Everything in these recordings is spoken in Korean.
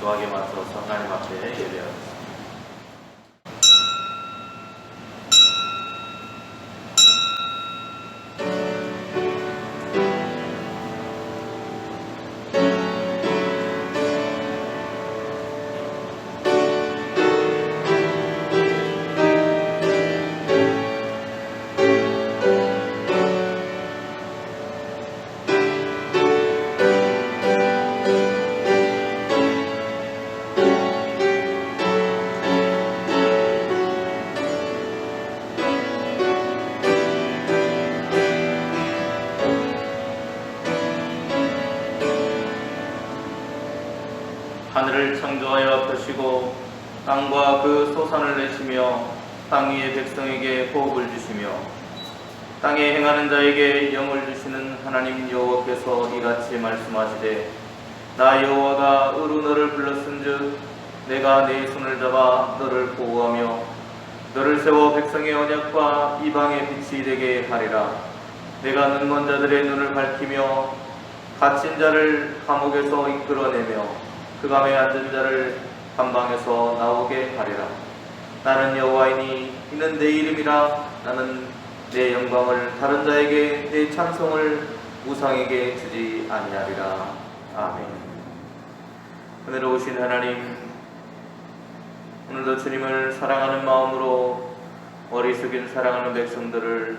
정중하게 맞춰서 하나님 앞에 예배하겠습니다. 하늘을 창조하여 펴시고 땅과 그 소산을 내시며 땅 위의 백성에게 호흡을 주시며 땅에 행하는 자에게 영을 주시는 하나님 여호와께서 이같이 말씀하시되 나 여호와가 의로 너를 불렀은즉 내가 네 손을 잡아 너를 보호하며 너를 세워 백성의 언약과 이방의 빛이 되게 하리라. 내가 눈먼 자들의 눈을 밝히며 갇힌 자를 감옥에서 이끌어내며 흑암에 앉은 자를 감방에서 나오게 하리라. 나는 여호와이니 이는 내 이름이라. 나는 내 영광을 다른 자에게 내 찬송을 우상에게 주지 아니하리라. 아멘. 은혜로우신 하나님, 오늘도 주님을 사랑하는 마음으로 머리 숙인 사랑하는 백성들을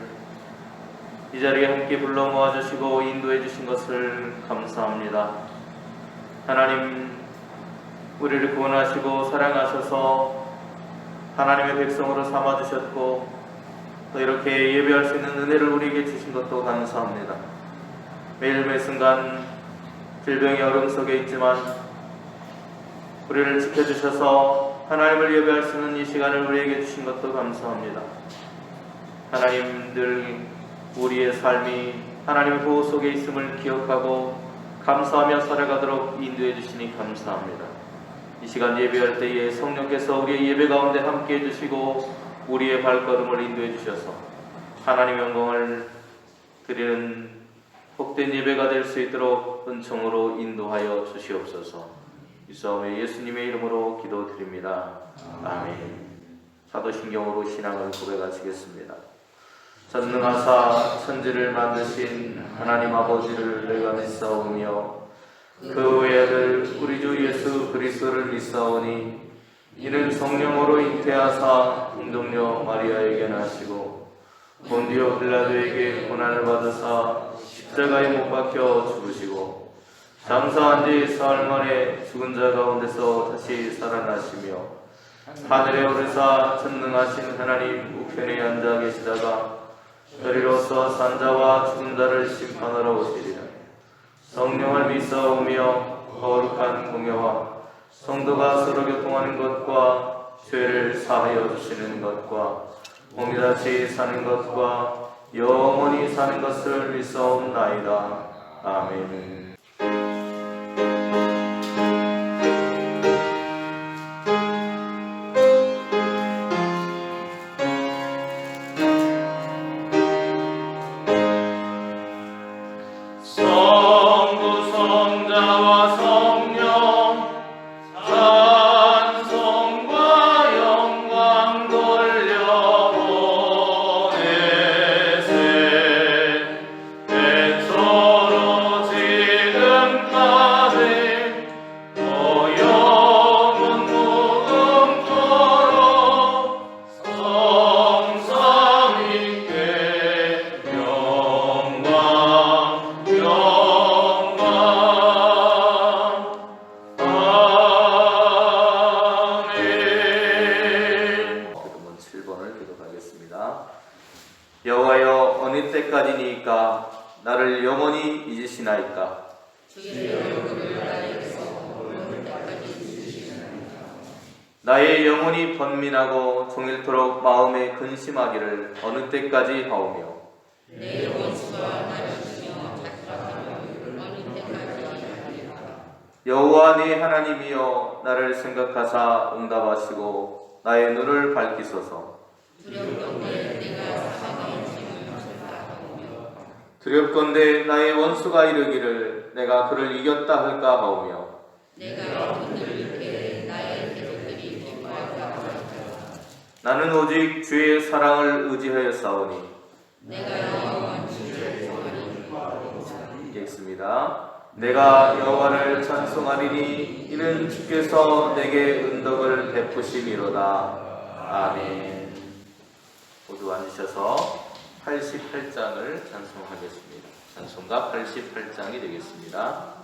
이 자리에 함께 불러 모아주시고 인도해 주신 것을 감사합니다. 하나님, 우리를 구원하시고 사랑하셔서 하나님의 백성으로 삼아주셨고 또 이렇게 예배할 수 있는 은혜를 우리에게 주신 것도 감사합니다. 매일 매 순간 질병의 어려움 속에 있지만 우리를 지켜주셔서 하나님을 예배할 수 있는 이 시간을 우리에게 주신 것도 감사합니다. 하나님, 늘 우리의 삶이 하나님의 보호 속에 있음을 기억하고 감사하며 살아가도록 인도해 주시니 감사합니다. 이 시간 예배할 때에 성령께서 우리의 예배 가운데 함께 해주시고 우리의 발걸음을 인도해 주셔서 하나님의 영광을 드리는 복된 예배가 될 수 있도록 은총으로 인도하여 주시옵소서. 이 싸움에 예수님의 이름으로 기도드립니다. 아멘. 사도신경으로 신앙을 고백하시겠습니다. 전능하사 천지를 만드신 하나님 아버지를 내가 믿사오며 그 외아들 우리 주 예수 그리스도를 믿사오니 이는 성령으로 잉태하사 동정녀 마리아에게 나시고 본디오 빌라도에게 고난을 받으사 십자가에 못 박혀 죽으시고 장사한 지 사흘 만에 죽은 자 가운데서 다시 살아나시며 하늘에 오르사 전능하신 하나님 우편에 앉아 계시다가 저리로서 산자와 죽은 자를 심판하러 오시리라. 성령을 믿사오며 거룩한 공예와 성도가 서로 교통하는 것과 죄를 사하여 주시는 것과 공의같이 사는 것과 영원히 사는 것을 믿사옵나이다. 아멘. 여호와여 어느 때까지니까 나를 영원히 잊으시나이까. 나의 영혼이 번민하고 종일토록 마음에 근심하기를 어느 때까지 하오며 내 원수가 나를 치며 자투락하며 어느 때까지 하리라. 여호와 네 하나님이여 나를 생각하사 응답하시고 나의 눈을 밝히소서. 두렵건대 내가 사망의 짐을 졌다 하오며 두렵건대 나의 원수가 이르기를 내가 그를 이겼다 할까 하오며 내가 그들을 나는 오직 주의 사랑을 의지하여 싸우니. 내가 영원 주를 구하리. 읽겠습니다. 내가 여호와를 찬송하리니 이는 주께서 내게 은덕을 베푸심이로다. 아멘. 모두 앉으셔서 88장을 찬송하겠습니다. 찬송가 88장이 되겠습니다.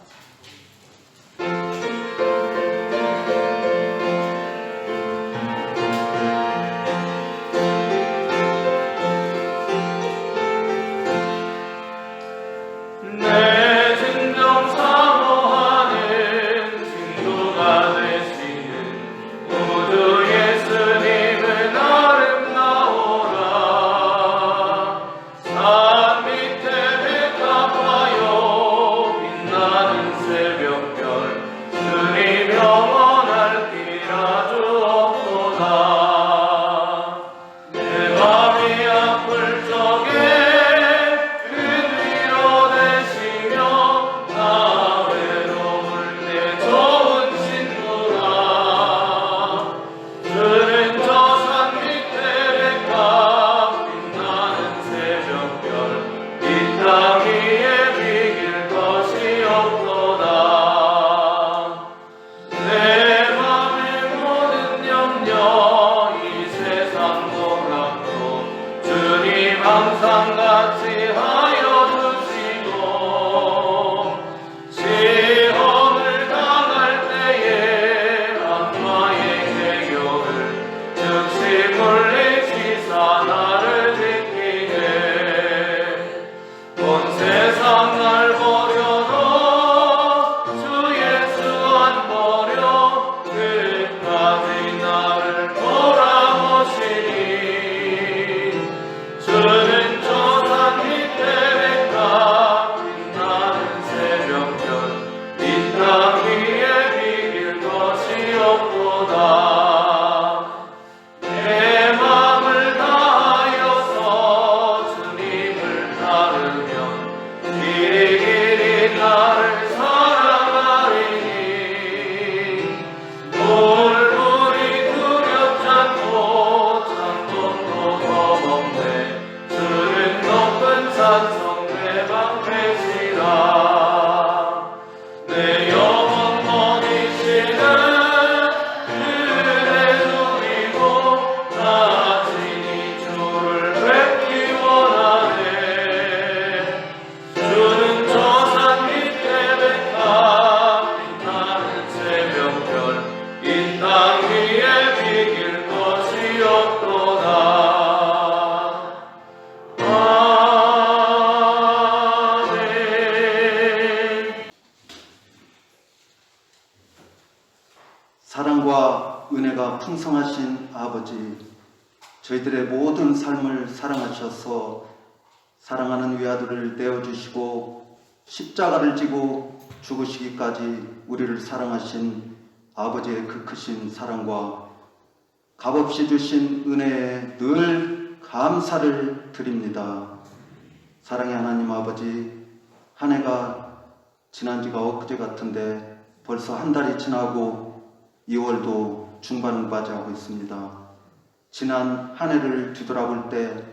사랑과 은혜가 풍성하신 아버지, 저희들의 모든 삶을 사랑하셔서 사랑하는 위아들을 내어주시고 십자가를 지고 죽으시기까지 우리를 사랑하신 아버지의 그 크신 사랑과 값없이 주신 은혜에 늘 감사를 드립니다. 사랑의 하나님 아버지, 한 해가 지난 지가 엊그제 같은데 벌써 한 달이 지나고 2월도 중반을 맞이하고 있습니다. 지난 한 해를 뒤돌아볼 때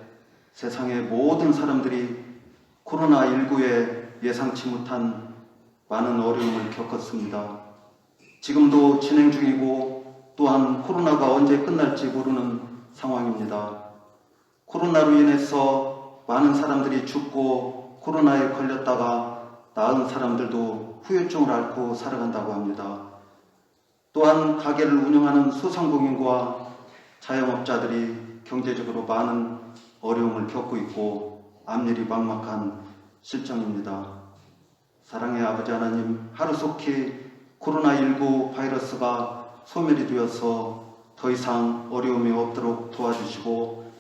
세상의 모든 사람들이 코로나19에 예상치 못한 많은 어려움을 겪었습니다. 지금도 진행 중이고 또한 코로나가 언제 끝날지 모르는 상황입니다. 코로나로 인해서 많은 사람들이 죽고 코로나에 걸렸다가 나은 사람들도 후유증을 앓고 살아간다고 합니다. 또한 가게를 운영하는 소상공인과 자영업자들이 경제적으로 많은 어려움을 겪고 있고 앞일이 막막한 실정입니다. 사랑의 아버지 하나님, 하루속히 코로나19 바이러스가 소멸이 되어서 더 이상 어려움이 없도록 도와주시고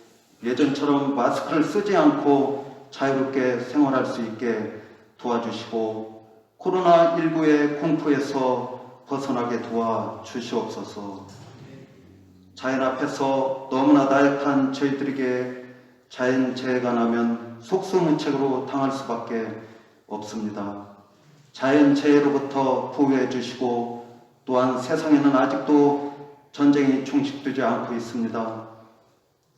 예전처럼 마스크를 쓰지 않고 자유롭게 생활할 수 있게 도와주시고 코로나19의 공포에서 벗어나게 도와주시옵소서. 자연 앞에서 너무나 나약한 저희들에게 자연재해가 나면 속수무책으로 당할 수밖에 없습니다. 자연재해로부터 보호해 주시고 또한 세상에는 아직도 전쟁이 종식되지 않고 있습니다.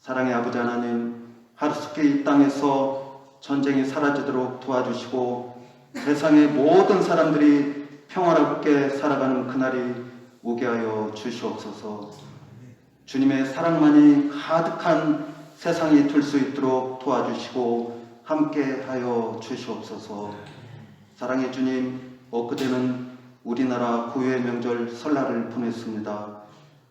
사랑의 아버지 하나님, 하루속히 이 땅에서 전쟁이 사라지도록 도와주시고 세상의 모든 사람들이 평화롭게 살아가는 그날이 오게 하여 주시옵소서. 주님의 사랑만이 가득한 세상이 될 수 있도록 도와주시고 함께 하여 주시옵소서. 사랑의 주님, 엊그제는 우리나라 고유의 명절 설날을 보냈습니다.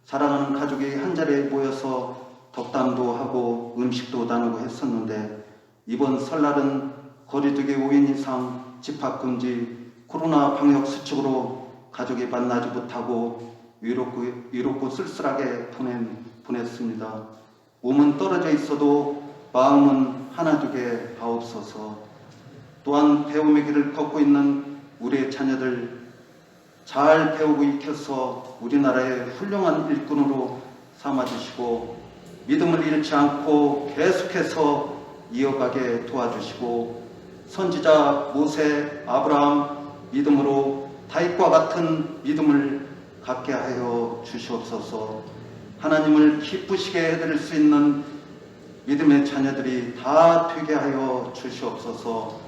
사랑하는 가족이 한자리에 모여서 덕담도 하고 음식도 나누고 했었는데 이번 설날은 거리두기 5인 이상 집합금지 코로나 방역 수칙으로 가족이 만나지 못하고 위롭고 쓸쓸하게 보냈습니다. 몸은 떨어져 있어도 마음은 하나 되게 하옵소서. 또한 배움의 길을 걷고 있는 우리의 자녀들 잘 배우고 익혀서 우리나라의 훌륭한 일꾼으로 삼아주시고 믿음을 잃지 않고 계속해서 이어가게 도와주시고 선지자 모세, 아브라함 믿음으로 다윗과 같은 믿음을 갖게 하여 주시옵소서. 하나님을 기쁘시게 해드릴 수 있는 믿음의 자녀들이 다 되게 하여 주시옵소서.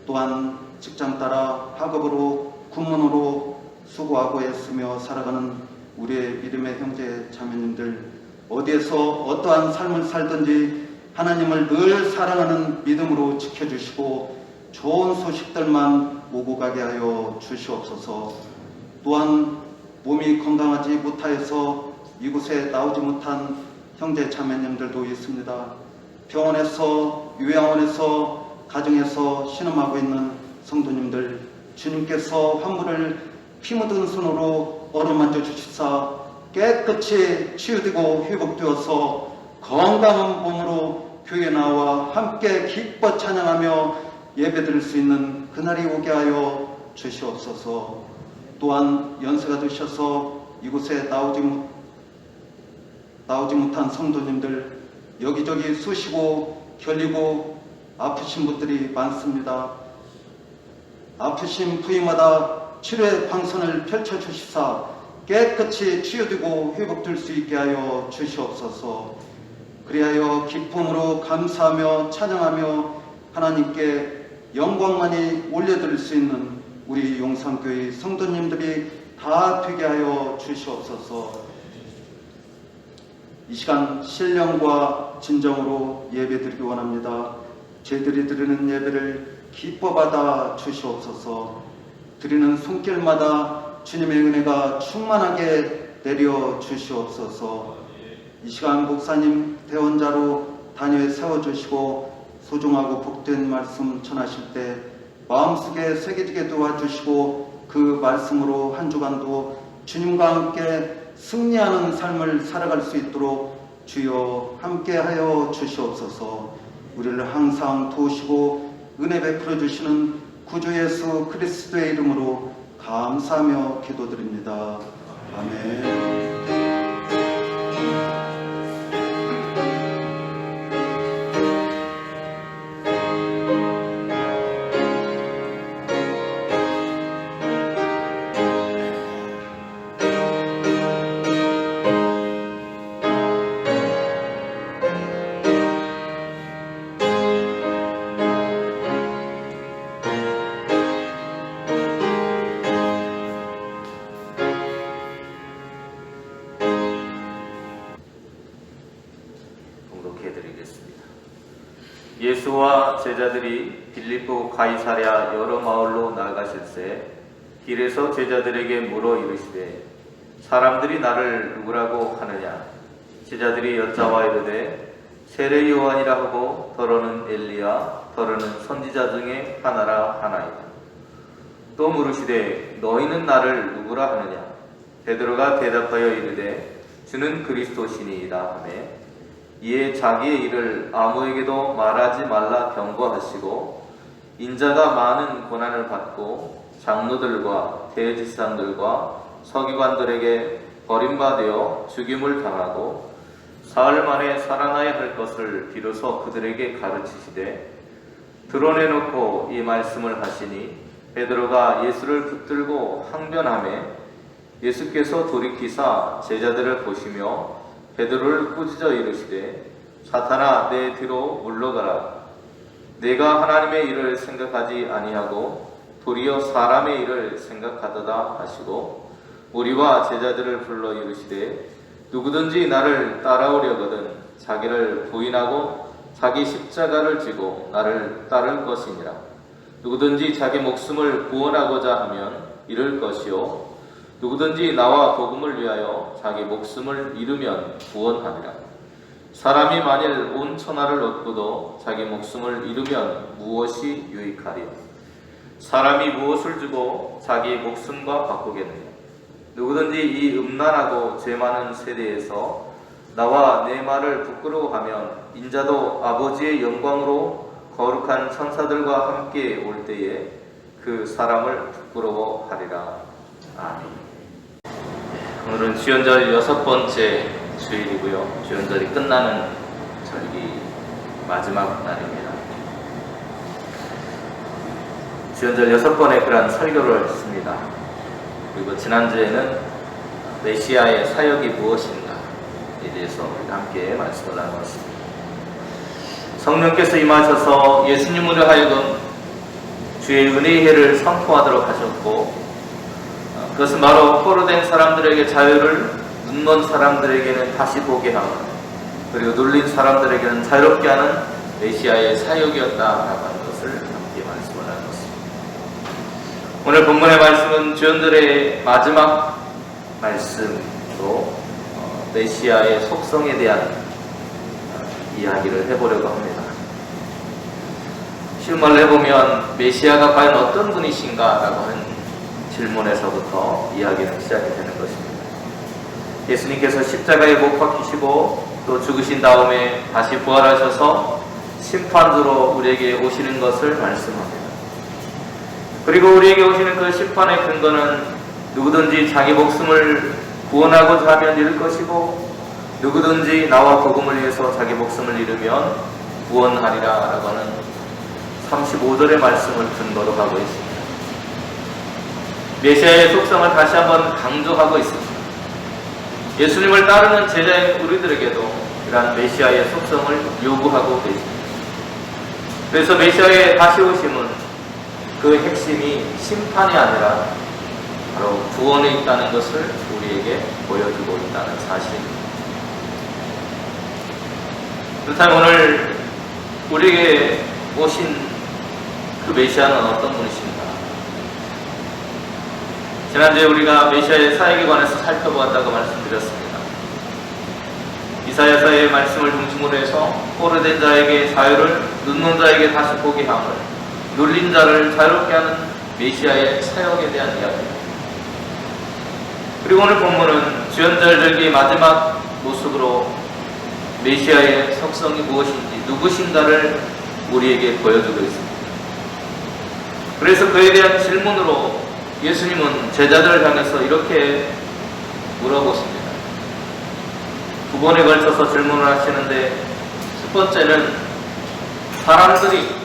또한 직장 따라 학업으로 군문으로 수고하고 애쓰며 살아가는 우리의 믿음의 형제 자매님들 어디에서 어떠한 삶을 살든지 하나님을 늘 사랑하는 믿음으로 지켜주시고 좋은 소식들만 오고 가게 하여 주시옵소서. 또한 몸이 건강하지 못하여서 이곳에 나오지 못한 형제 자매님들도 있습니다. 병원에서 요양원에서 가정에서 신음하고 있는 성도님들 주님께서 환부를 피 묻은 손으로 어루만져 주시사 깨끗이 치유되고 회복되어서 건강한 몸으로 교회에 나와 함께 기뻐 찬양하며 예배드릴 수 있는 그날이 오게 하여 주시옵소서. 또한 연세가 드셔서 이곳에 나오지 못한 성도님들 여기저기 쑤시고 결리고 아프신 분들이 많습니다. 아프신 부위마다 치료의 광선을 펼쳐주시사 깨끗이 치유되고 회복될 수 있게 하여 주시옵소서. 그리하여 기쁨으로 감사하며 찬양하며 하나님께 영광만이 올려드릴 수 있는 우리 용산교회 성도님들이 다 되게 하여 주시옵소서. 이 시간 신령과 진정으로 예배드리기 원합니다. 저희들이 드리는 예배를 기뻐 받아 주시옵소서. 드리는 손길마다 주님의 은혜가 충만하게 내려 주시옵소서. 이 시간 목사님 대원자로 단위에 세워주시고 소중하고 복된 말씀 전하실 때 마음속에 새겨지게 도와주시고 그 말씀으로 한 주간도 주님과 함께 승리하는 삶을 살아갈 수 있도록 주여 함께하여 주시옵소서. 우리를 항상 도우시고 은혜 베풀어 주시는 구주 예수 그리스도의 이름으로 감사하며 기도드립니다. 아멘. 예수와 제자들이 빌립보 가이사랴 여러 마을로 나아가실새 길에서 제자들에게 물어 이르시되 사람들이 나를 누구라고 하느냐. 제자들이 여짜와 이르되 세례 요한이라 하고 더러는 엘리야 더러는 선지자 중에 하나라 하나이다. 또 물으시되 너희는 나를 누구라 하느냐. 베드로가 대답하여 이르되 주는 그리스도시니이다 하매 이에 자기의 일을 아무에게도 말하지 말라 경고하시고 인자가 많은 고난을 받고 장로들과 대제사장들과 서기관들에게 버림받아 죽임을 당하고 사흘 만에 살아나야 할 것을 비로소 그들에게 가르치시되 드러내놓고 이 말씀을 하시니 베드로가 예수를 붙들고 항변하매 예수께서 돌이키사 제자들을 보시며 베드로를 꾸짖어 이르시되 사탄아 내 뒤로 물러가라. 내가 하나님의 일을 생각하지 아니하고 도리어 사람의 일을 생각하도다 하시고 우리와 제자들을 불러 이르시되 누구든지 나를 따라오려거든 자기를 부인하고 자기 십자가를 지고 나를 따를 것이니라. 누구든지 자기 목숨을 구원하고자 하면 잃을 것이요 누구든지 나와 복음을 위하여 자기 목숨을 잃으면 구원하리라. 사람이 만일 온 천하를 얻고도 자기 목숨을 잃으면 무엇이 유익하리요? 사람이 무엇을 주고 자기 목숨과 바꾸겠느냐? 누구든지 이 음란하고 죄 많은 세대에서 나와 내 말을 부끄러워하면 인자도 아버지의 영광으로 거룩한 천사들과 함께 올 때에 그 사람을 부끄러워하리라. 아멘. 오늘은 주연절 6번째 주일이고요. 주연절이 끝나는 절기 마지막 날입니다. 주연절 6번의 그런 설교를 했습니다. 그리고 지난주에는 메시아의 사역이 무엇인가에 대해서 함께 말씀을 나누었습니다. 성령께서 임하셔서 예수님으로 하여금 주의 은혜의 해를 선포하도록 하셨고 그것은 바로 포로된 사람들에게 자유를, 눈먼 사람들에게는 다시 보게 하고 그리고 눌린 사람들에게는 자유롭게 하는 메시아의 사역이었다라고 하는 것을 함께 말씀을 나눴습니다. 오늘 본문의 말씀은 주연절의 마지막 말씀으로 메시아의 속성에 대한 이야기를 해보려고 합니다. 쉬운 말로 해보면 메시아가 과연 어떤 분이신가라고 하는 질문에서부터 이야기는 시작이 되는 것입니다. 예수님께서 십자가에 못 박히시고 또 죽으신 다음에 다시 부활하셔서 심판주로 우리에게 오시는 것을 말씀합니다. 그리고 우리에게 오시는 그 심판의 근거는 누구든지 자기 목숨을 구원하고자 하면 잃을 것이고 누구든지 나와 복음을 위해서 자기 목숨을 잃으면 구원하리라 라고 하는 35절의 말씀을 근거로 하고 있습니다. 메시아의 속성을 다시 한번 강조하고 있습니다. 예수님을 따르는 제자인 우리들에게도 이러한 메시아의 속성을 요구하고 계십니다. 그래서 메시아의 다시 오심은 그 핵심이 심판이 아니라 바로 구원에 있다는 것을 우리에게 보여주고 있다는 사실입니다. 그렇다면 오늘 우리에게 오신 그 메시아는 어떤 분이십니까? 지난주에 우리가 메시아의 사역에 관해서 살펴보았다고 말씀드렸습니다. 이사야서의 말씀을 중심으로 해서 포로된 자에게 자유를, 눈먼 자에게 다시 보게 함을, 눌린 자를 자유롭게 하는 메시아의 사역에 대한 이야기입니다. 그리고 오늘 본문은 주연절 절기의 마지막 모습으로 메시아의 속성이 무엇인지, 누구신가를 우리에게 보여주고 있습니다. 그래서 그에 대한 질문으로 예수님은 제자들을 향해서 이렇게 물어보십니다. 2번에 걸쳐서 질문을 하시는데 첫 번째는 사람들이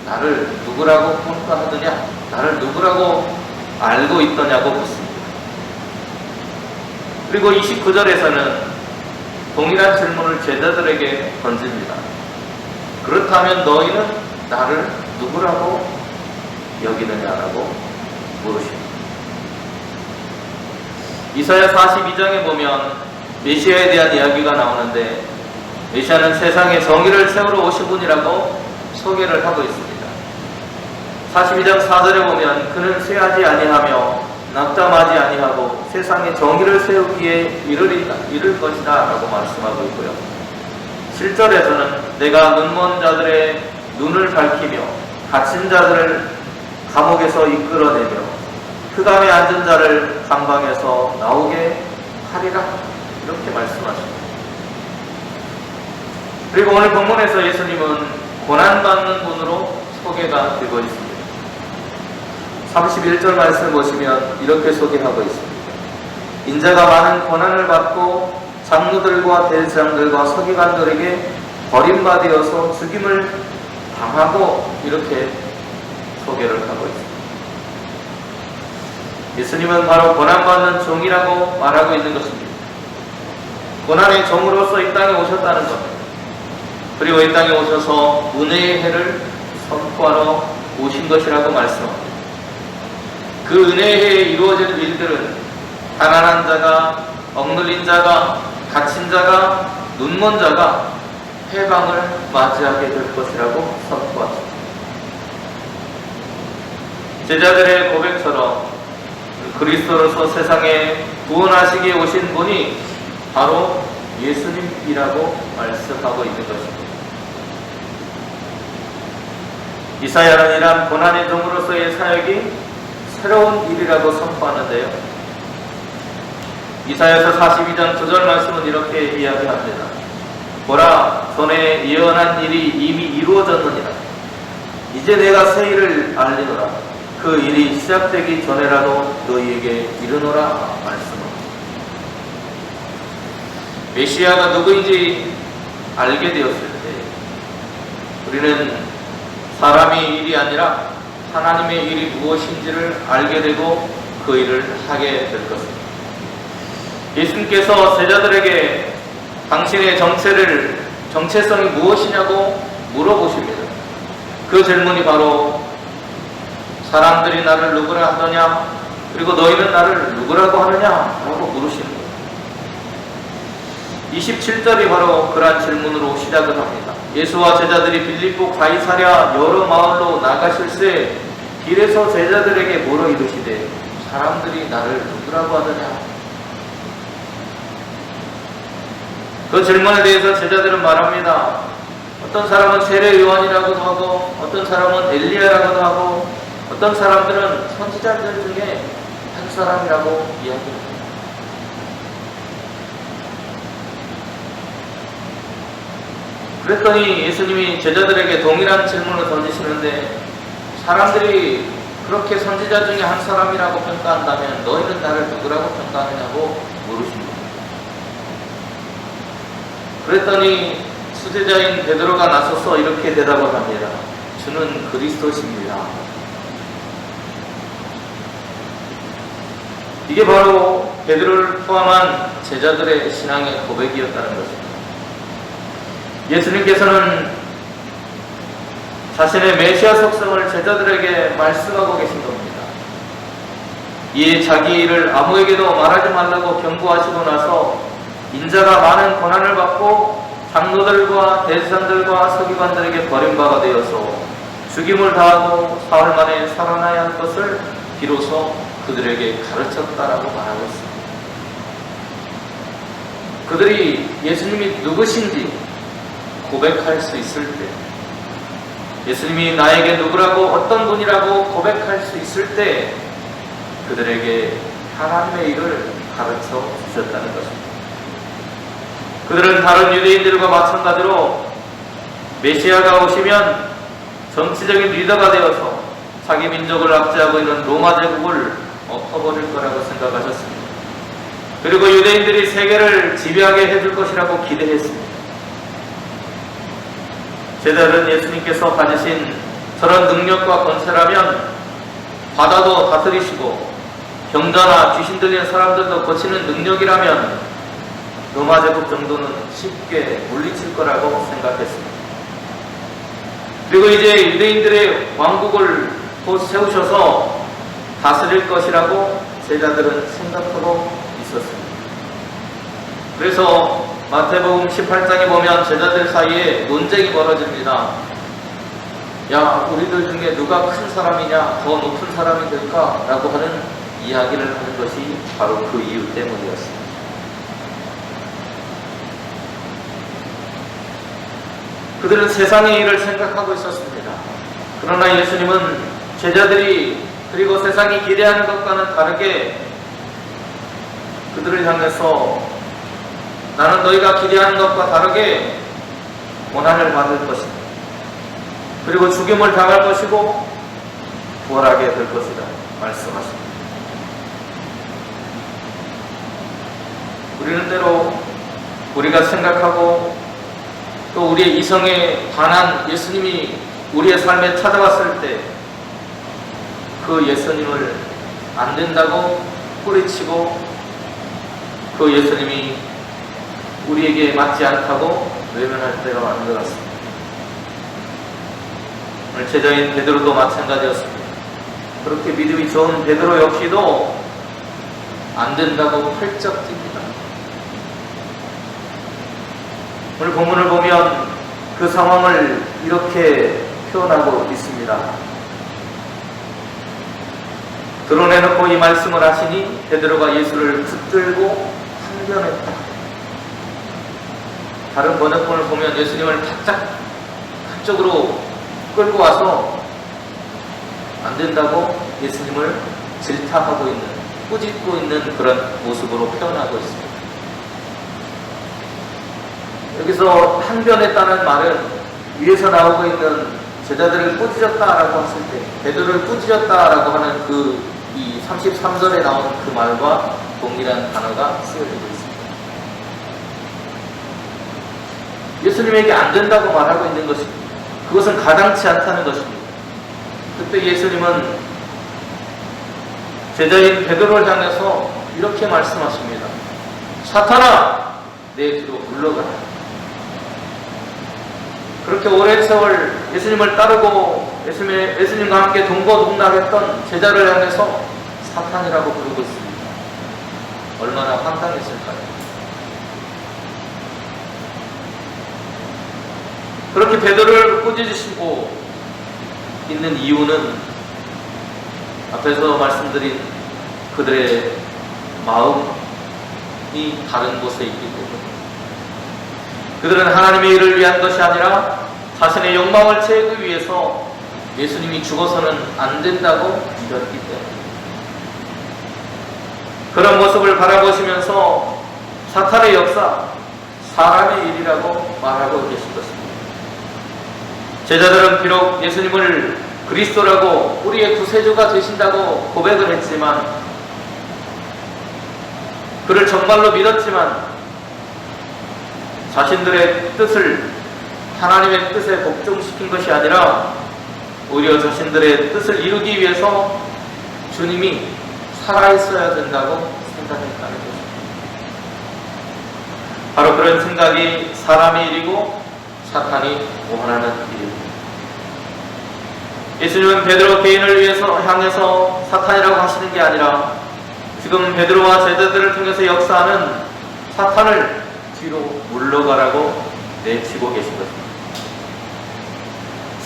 나를 누구라고 평가하느냐? 나를 누구라고 알고 있더냐고 묻습니다. 그리고 29절에서는 동일한 질문을 제자들에게 던집니다. 그렇다면 너희는 나를 누구라고 여기느냐라고 물으십니다. 이사야 42장에 보면 메시아에 대한 이야기가 나오는데 메시아는 세상에 정의를 세우러 오신 분이라고 소개를 하고 있습니다. 42장 4절에 보면 그는 쇠하지 아니하며 낙담하지 아니하고 세상에 정의를 세우기에 이를 것이다 라고 말씀하고 있고요. 7절에서는 내가 눈먼 자들의 눈을 밝히며 갇힌 자들을 감옥에서 이끌어내며 흑암에 앉은 자를 감방에서 나오게 하리라 이렇게 말씀하십니다. 그리고 오늘 본문에서 예수님은 고난받는 분으로 소개가 되고 있습니다. 31절 말씀 보시면 이렇게 소개하고 있습니다. 인자가 많은 고난을 받고 장로들과 대제사장들과 서기관들에게 버림받아서 죽임을 당하고 이렇게 소개를 하고 있습니다. 예수님은 바로 고난받는 종이라고 말하고 있는 것입니다. 고난의 종으로서 이 땅에 오셨다는 것, 그리고 이 땅에 오셔서 은혜의 해를 선포하러 오신 것이라고 말씀합니다. 그 은혜의 해에 이루어질 일들은 가난한 자가, 억눌린 자가, 갇힌 자가, 눈먼 자가 해방을 맞이하게 될 것이라고 선포합니다. 제자들의 고백처럼 그리스도로서 세상에 구원하시기에 오신 분이 바로 예수님이라고 말씀하고 있는 것입니다. 이사야는 이러한 고난의 종으로서의 사역이 새로운 일이라고 선포하는데요. 이사야서 42장 9절 말씀은 이렇게 이야기합니다. 보라, 전에 예언한 일이 이미 이루어졌느니라. 이제 내가 새 일을 알리노라. 그 일이 시작되기 전에라도 너희에게 이르노라 말씀합니다. 메시아가 누구인지 알게 되었을 때 우리는 사람의 일이 아니라 하나님의 일이 무엇인지를 알게 되고 그 일을 하게 될 것입니다. 예수님께서 제자들에게 당신의 정체성이 무엇이냐고 물어보십니다. 그 질문이 바로 사람들이 나를 누구라 하더냐, 그리고 너희는 나를 누구라고 하느냐 라고 물으시는 거예요. 27절이 바로 그러한 질문으로 시작을 합니다. 예수와 제자들이 빌립보 가이사랴 여러 마을로 나가실새 길에서 제자들에게 물어 이르시되 사람들이 나를 누구라고 하더냐. 그 질문에 대해서 제자들은 말합니다. 어떤 사람은 세례 요한이라고도 하고, 어떤 사람은 엘리야라고도 하고, 어떤 사람들은 선지자들 중에 한 사람이라고 이야기합니다. 그랬더니 예수님이 제자들에게 동일한 질문을 던지시는데, 사람들이 그렇게 선지자 중에 한 사람이라고 평가한다면 너희는 나를 누구라고 평가하느냐고 물으십니다. 그랬더니 수제자인 베드로가 나서서 이렇게 대답을 합니다. 주는 그리스도십니다. 이게 바로 베드로를 포함한 제자들의 신앙의 고백이었다는 것입니다. 예수님께서는 자신의 메시아 속성을 제자들에게 말씀하고 계신 겁니다. 이에 자기 일을 아무에게도 말하지 말라고 경고하시고 나서 인자가 많은 고난을 받고 장로들과 대제사장들과 서기관들에게 버림받아 되어서 죽임을 당하고 사흘 만에 살아나야 할 것을 비로소 그들에게 가르쳤다라고 말하고 있습니다. 그들이 예수님이 누구신지 고백할 수 있을 때, 예수님이 나에게 누구라고 어떤 분이라고 고백할 수 있을 때 그들에게 하나님의 일을 가르쳐 주셨다는 것입니다. 그들은 다른 유대인들과 마찬가지로 메시아가 오시면 정치적인 리더가 되어서 자기 민족을 압제하고 있는 로마 제국을 엎어버릴 거라고 생각하셨습니다. 그리고 유대인들이 세계를 지배하게 해줄 것이라고 기대했습니다. 제자들은 예수님께서 가지신 저런 능력과 권세라면 바다도 다스리시고 병자나 귀신 들린 사람들도 고치는 능력이라면 로마 제국 정도는 쉽게 물리칠 거라고 생각했습니다. 그리고 이제 유대인들의 왕국을 곧 세우셔서 다스릴 것이라고 제자들은 생각하고 있었습니다. 그래서 마태복음 18장에 보면 제자들 사이에 논쟁이 벌어집니다. 야, 우리들 중에 누가 큰 사람이냐, 더 높은 사람이 될까? 라고 하는 이야기를 하는 것이 바로 그 이유 때문이었습니다. 그들은 세상의 일을 생각하고 있었습니다. 그러나 예수님은 제자들이 그리고 세상이 기대하는 것과는 다르게 그들을 향해서 나는 너희가 기대하는 것과 다르게 고난을 받을 것이다. 그리고 죽임을 당할 것이고 부활하게 될 것이다. 말씀하십니다. 우리는 때로 우리가 생각하고 또 우리의 이성에 반한 예수님이 우리의 삶에 찾아왔을 때 그 예수님을 안 된다고 뿌리치고 그 예수님이 우리에게 맞지 않다고 외면할 때가 많은 것 같습니다. 오늘 제자인 베드로도 마찬가지였습니다. 그렇게 믿음이 좋은 베드로 역시도 안 된다고 펄쩍 뜁니다. 오늘 본문을 보면 그 상황을 이렇게 표현하고 있습니다. 드러내놓고 이 말씀을 하시니 베드로가 예수를 붙들고 항변했다. 다른 번역본을 보면 예수님을 바짝 한쪽으로 끌고 와서 안 된다고 예수님을 질타하고 있는, 꾸짖고 있는 그런 모습으로 표현하고 있습니다. 여기서 항변했다는 말은 위에서 나오고 있는 제자들을 꾸짖었다라고 했을 때, 베드로를 꾸짖었다라고 하는 이 33절에 나오는 그 말과 동일한 단어가 쓰여지고 있습니다. 예수님에게 안 된다고 말하고 있는 것입니다. 그것은 가당치 않다는 것입니다. 그때 예수님은 제자인 베드로를 향해서 이렇게 말씀하십니다. 사탄아, 내 뒤로 물러가라. 그렇게 오랜 세월 예수님을 따르고 예수님과 함께 동거동락했던 제자를 향해서 사탄이라고 부르고 있습니다. 얼마나 황당했을까요? 그렇게 베드로를 꾸짖으시고 있는 이유는 앞에서 말씀드린 그들의 마음이 다른 곳에 있기 때문에, 그들은 하나님의 일을 위한 것이 아니라 자신의 욕망을 채우기 위해서 예수님이 죽어서는 안 된다고 믿었기 때문에, 그런 모습을 바라보시면서 사탄의 역사, 사람의 일이라고 말하고 계신 것입니다. 제자들은 비록 예수님을 그리스도라고 우리의 구세주가 되신다고 고백을 했지만, 그를 정말로 믿었지만 자신들의 뜻을 하나님의 뜻에 복종시킨 것이 아니라 오히려 자신들의 뜻을 이루기 위해서 주님이 살아있어야 된다고 생각했다는 것입니다. 바로 그런 생각이 사람의 일이고 사탄이 원하는 일입니다. 예수님은 베드로 개인을 위해서 향해서 사탄이라고 하시는 게 아니라 지금 베드로와 제자들을 통해서 역사하는 사탄을 뒤로 물러가라고 내치고 계신 것입니다.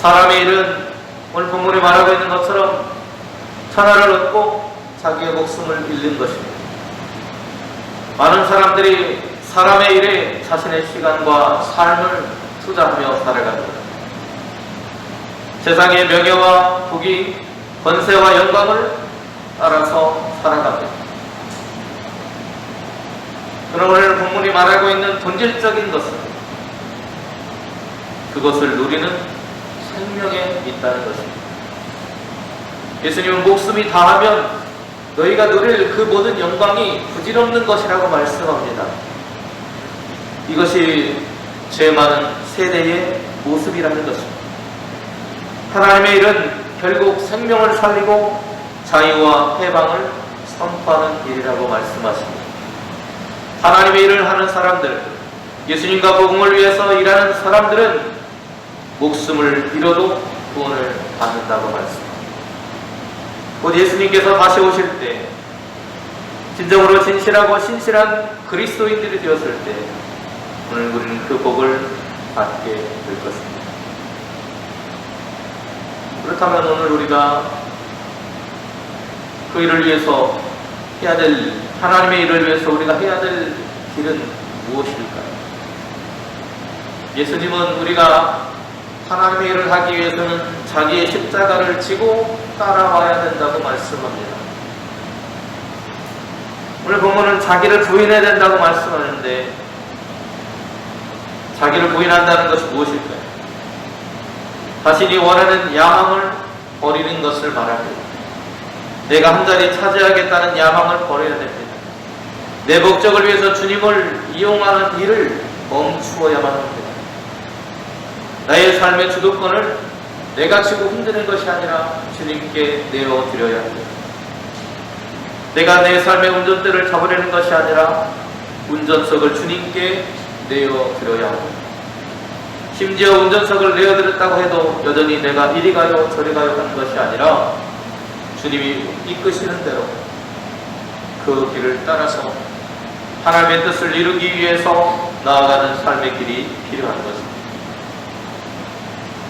사람의 일은 오늘 본문에 말하고 있는 것처럼 천하를 얻고 자기의 목숨을 잃는 것입니다. 많은 사람들이 사람의 일에 자신의 시간과 삶을 투자하며 살아갑니다. 세상의 명예와 부귀, 권세와 영광을 따라서 살아갑니다. 그러나 오늘 본문이 말하고 있는 본질적인 것은 그것을 누리는 생명에 있다는 것입니다. 예수님은 목숨이 다하면 너희가 누릴 그 모든 영광이 부질없는 것이라고 말씀합니다. 이것이 죄 많은 세대의 모습이라는 것입니다. 하나님의 일은 결국 생명을 살리고 자유와 해방을 선포하는 일이라고 말씀하십니다. 하나님의 일을 하는 사람들, 예수님과 복음을 위해서 일하는 사람들은 목숨을 잃어도 구원을 받는다고 말씀합니다. 곧 예수님께서 다시 오실 때 진정으로 진실하고 신실한 그리스도인들이 되었을 때 오늘 우리는 그 복을 받게 될 것입니다. 그렇다면 오늘 우리가 그 일을 위해서 해야 될, 하나님의 일을 위해서 우리가 해야 될 길은 무엇일까요? 예수님은 우리가 하나님의 일을 하기 위해서는 자기의 십자가를 지고 따라와야 된다고 말씀합니다. 오늘 본문은 자기를 부인해야 된다고 말씀하는데, 자기를 부인한다는 것이 무엇일까요? 자신이 원하는 야망을 버리는 것을 말합니다. 내가 한 자리 차지하겠다는 야망을 버려야 됩니다. 내 목적을 위해서 주님을 이용하는 일을 멈추어야만 합니다. 나의 삶의 주도권을 내가 지고 흔드는 것이 아니라 주님께 내어드려야 합니다. 내가 내 삶의 운전대를 잡으려는 것이 아니라 운전석을 주님께 내어드려야 합니다. 심지어 운전석을 내어드렸다고 해도 여전히 내가 이리 가요 저리 가요 하는 것이 아니라 주님이 이끄시는 대로 그 길을 따라서 하나님의 뜻을 이루기 위해서 나아가는 삶의 길이 필요한 것입니다.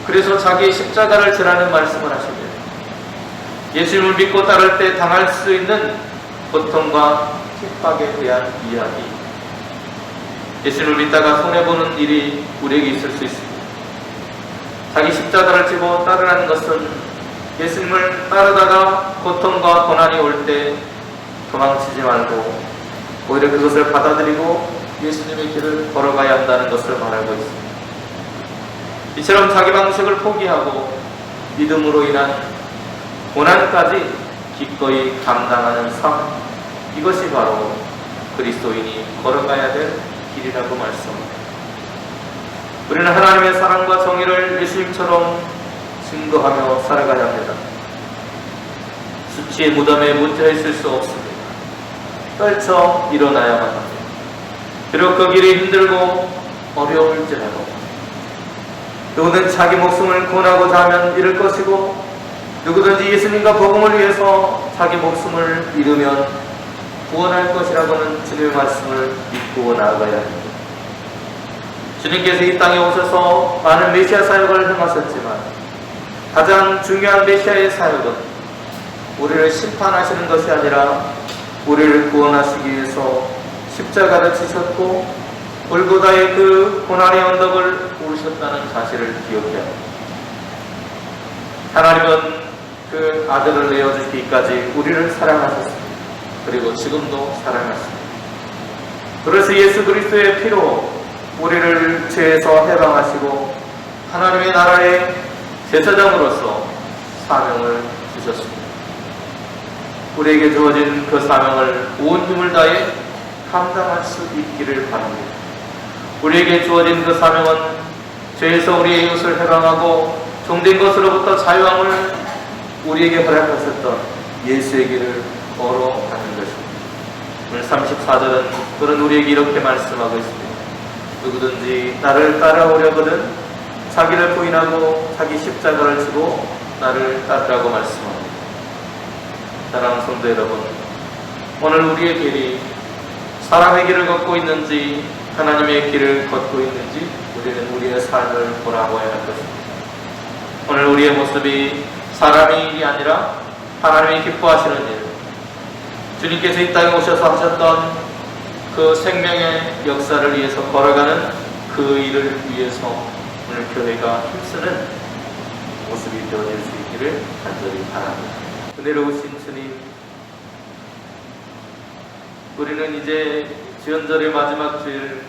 그래서 자기의 십자가를 지라는 말씀을 하십니다. 예수님을 믿고 따를 때 당할 수 있는 고통과 핍박에 대한 이야기, 예수님을 믿다가 손해보는 일이 우리에게 있을 수 있습니다. 자기 십자가를 지고 따르라는 것은 예수님을 따르다가 고통과 고난이 올 때 도망치지 말고 오히려 그것을 받아들이고 예수님의 길을 걸어가야 한다는 것을 말하고 있습니다. 이처럼 자기 방식을 포기하고 믿음으로 인한 고난까지 기꺼이 감당하는 삶, 이것이 바로 그리스도인이 걸어가야 될 길이라고 말씀합니다. 우리는 하나님의 사랑과 정의를 예수님처럼 증거하며 살아가야 합니다. 수치의 무덤에 묻혀 있을 수 없습니다. 떨쳐 일어나야만 합니다. 비록 그 길이 힘들고 어려울지라도 누구든 자기 목숨을 구원하고자 하면 잃을 것이고 누구든지 예수님과 복음을 위해서 자기 목숨을 잃으면 구원할 것이라고는 주님의 말씀을 믿고 나아가야 합니다. 주님께서 이 땅에 오셔서 많은 메시아 사역을 행하셨지만 가장 중요한 메시아의 사역은 우리를 심판하시는 것이 아니라 우리를 구원하시기 위해서 십자가를 지셨고 골고다의 그 고난의 언덕을 오르셨다는 사실을 기억해야 합니다. 하나님은 그 아들을 내어주시기까지 우리를 사랑하셨습니다. 그리고 지금도 사랑하십니다. 그래서 예수 그리스도의 피로 우리를 죄에서 해방하시고 하나님의 나라의 제사장으로서 사명을 주셨습니다. 우리에게 주어진 그 사명을 온 힘을 다해 감당할 수 있기를 바랍니다. 우리에게 주어진 그 사명은 죄에서 우리의 이웃을 해방하고 종된 것으로부터 자유함을 우리에게 허락하셨던 예수의 길을 걸어가는 것입니다. 오늘 34절은 그런 우리에게 이렇게 말씀하고 있습니다. 누구든지 나를 따라오려거든 자기를 부인하고 자기 십자가를 지고 나를 따르라고 말씀합니다. 사랑하는 성도 여러분, 오늘 우리의 길이 사람의 길을 걷고 있는지 하나님의 길을 걷고 있는지 우리는 우리의 삶을 돌아보아야 할 것입니다. 오늘 우리의 모습이 사람의 일이 아니라 하나님이 기뻐하시는 일, 주님께서 이 땅에 오셔서 하셨던 그 생명의 역사를 위해서 걸어가는 그 일을 위해서 오늘 교회가 힘쓰는 모습이 되어질 수 있기를 간절히 바랍니다. 은혜로우신 주님, 우리는 이제 지연절의 마지막 주일,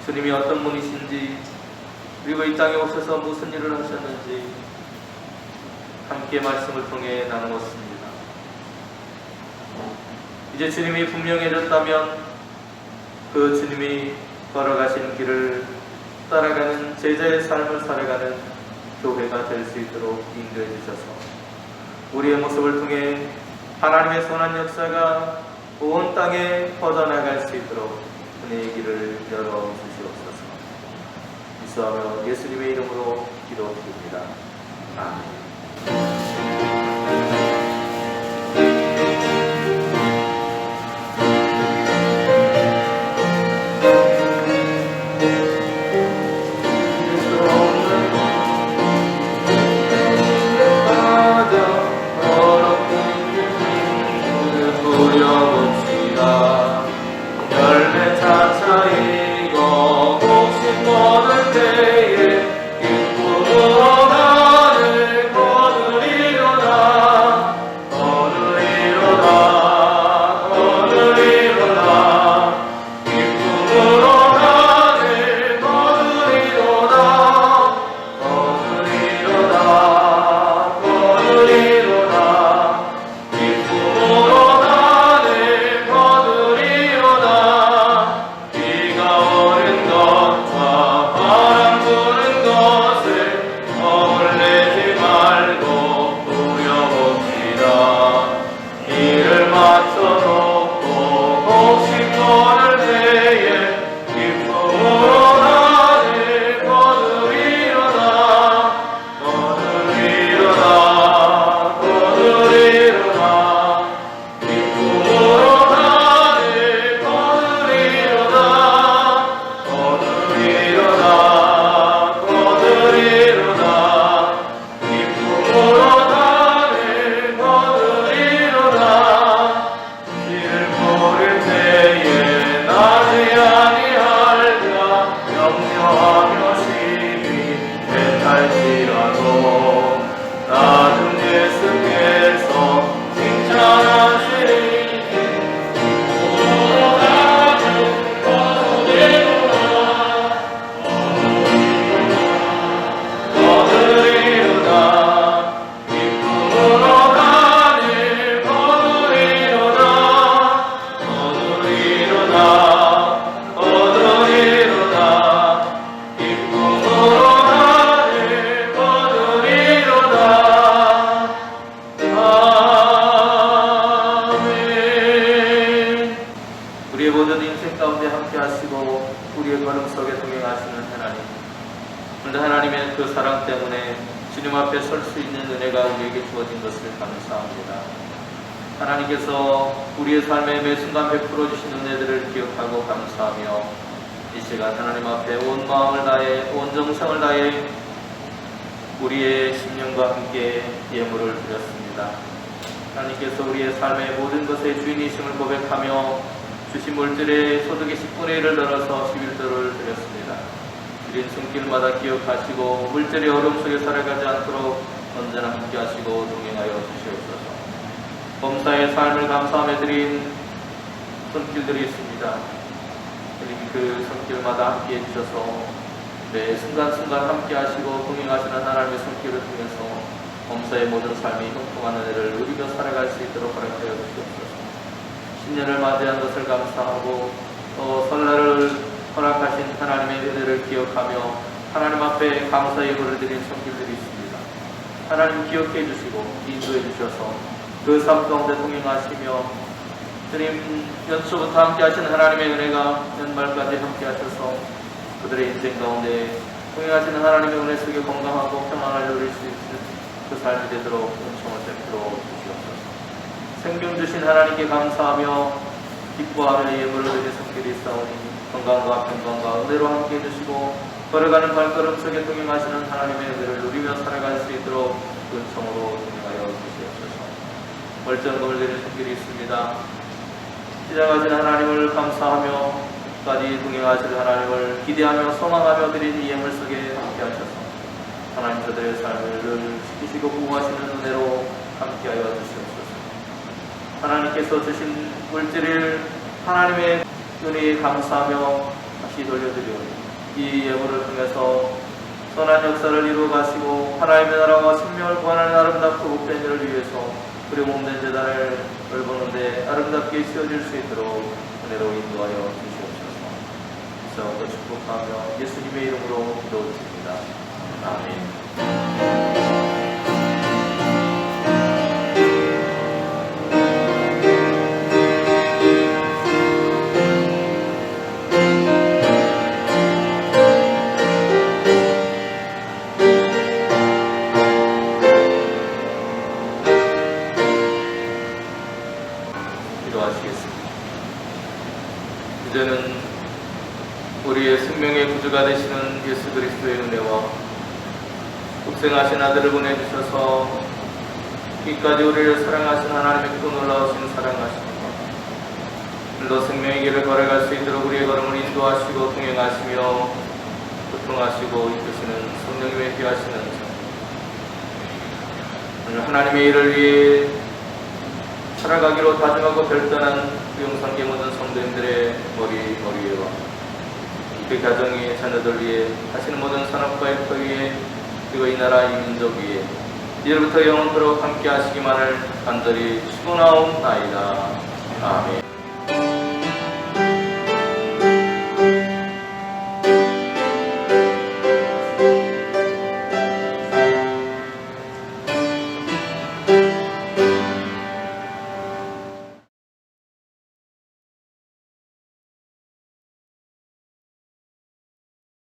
주님이 어떤 분이신지 그리고 이 땅에 오셔서 무슨 일을 하셨는지 함께 말씀을 통해 나누었습니다. 이제 주님이 분명해졌다면 그 주님이 걸어가신 길을 따라가는 제자의 삶을 살아가는 교회가 될 수 있도록 인도해 주셔서 우리의 모습을 통해 하나님의 선한 역사가 온 땅에 퍼져나갈 수 있도록 은혜의 길을 열어주시옵소서. 기도하며 예수님의 이름으로 기도드립니다. 아멘. 기쁨으로 나를 거두리 함께 하시고 우리의 걸음 속에 동행하시는 하나님, 오늘도 하나님의 그 사랑 때문에 주님 앞에 설 수 있는 은혜가 우리에게 주어진 것을 감사합니다. 하나님께서 우리의 삶에 매 순간 베풀어 주신 은혜들을 기억하고 감사하며 이 시간 하나님 앞에 온 마음을 다해 온 정성을 다해 우리의 심령과 함께 예물을 드렸습니다. 하나님께서 우리의 삶의 모든 것의 주인이심을 고백하며 주신 물질의 소득의 10분의 1을 들어서 11조를 드렸습니다. 드린 손길마다 기억하시고 물질의 어려움 속에 살아가지 않도록 언제나 함께 하시고 동행하여 주시옵소서. 범사의 삶을 감사하며 드린 손길들이 있습니다. 그 손길마다 함께 해주셔서 매 순간순간 함께 하시고 동행하시는 하나님의 손길을 통해서 범사의 모든 삶이 형통한 은혜를 누리며 살아갈 수 있도록 허락하여 주시옵소서. 신년을 맞이한 것을 감사하고 또 설날을 허락하신 하나님의 은혜를 기억하며 하나님 앞에 감사의 예물을 드린 손길들이 있습니다. 하나님 기억해 주시고 인도해 주셔서 그 삶 가운데 동행하시며 주님 연초부터 함께 하신 하나님의 은혜가 연말까지 함께 하셔서 그들의 인생 가운데 동행하시는 하나님의 은혜 속에 건강하고 평안을 누릴 수 있는 그 삶이 되도록 은총을 베풀어 주시옵소서. 생명 주신 하나님께 감사하며 기뻐하며 예물을 드린 손길이 있사오니 건강과 평강과 은혜로 함께 해주시고 걸어가는 발걸음 속에 동행하시는 하나님의 은혜를 누리며 살아갈 수 있도록 은총으로 동행하여 주시옵소서. 멀쩡금을 드린 손길이 있습니다. 시작하신 하나님을 감사하며 끝까지 동행하실 하나님을 기대하며 소망하며 드린 이 예물 속에 함께 하셔서 하나님 저들의 삶을 늘 지키시고 보호하시는 은혜로 함께하여 주시옵소서. 하나님께서 주신 물질을 하나님의 은혜에 감사하며 다시 돌려드리오니 이 예물을 통해서 선한 역사를 이루어 가시고 하나님의 나라와 생명을 구하는 아름답고 복된 일을 위해서 우리 몸된 제단을 넓었는데 아름답게 씌워질 수 있도록 은혜로 인도하여 주시옵소서. 기사와도 축복하며 예수님의 이름으로 기도드립니다. 아멘. 이제는 우리의 생명의 구주가 되시는 예수 그리스도의 은혜와 독생하신 아들을 보내주셔서 이까지 우리를 사랑하신 하나님의 그 놀라우신 사랑하심과 오늘도 생명의 길을 걸어갈 수 있도록 우리의 걸음을 인도하시고 동행하시며 고통하시고 이끄시는 성령님의 귀하시는 오늘 하나님의 일을 위해 살아가기로 다짐하고 결단한 영상계 모든 성도님들의 머리 위에와 그 가정의 자녀들 위에 하시는 모든 산업과 일터 위에 그리고 이 나라 이 민족 위에 이제부터 영원토록 함께 하시기만을 간절히 축원하옵나이다. 아멘.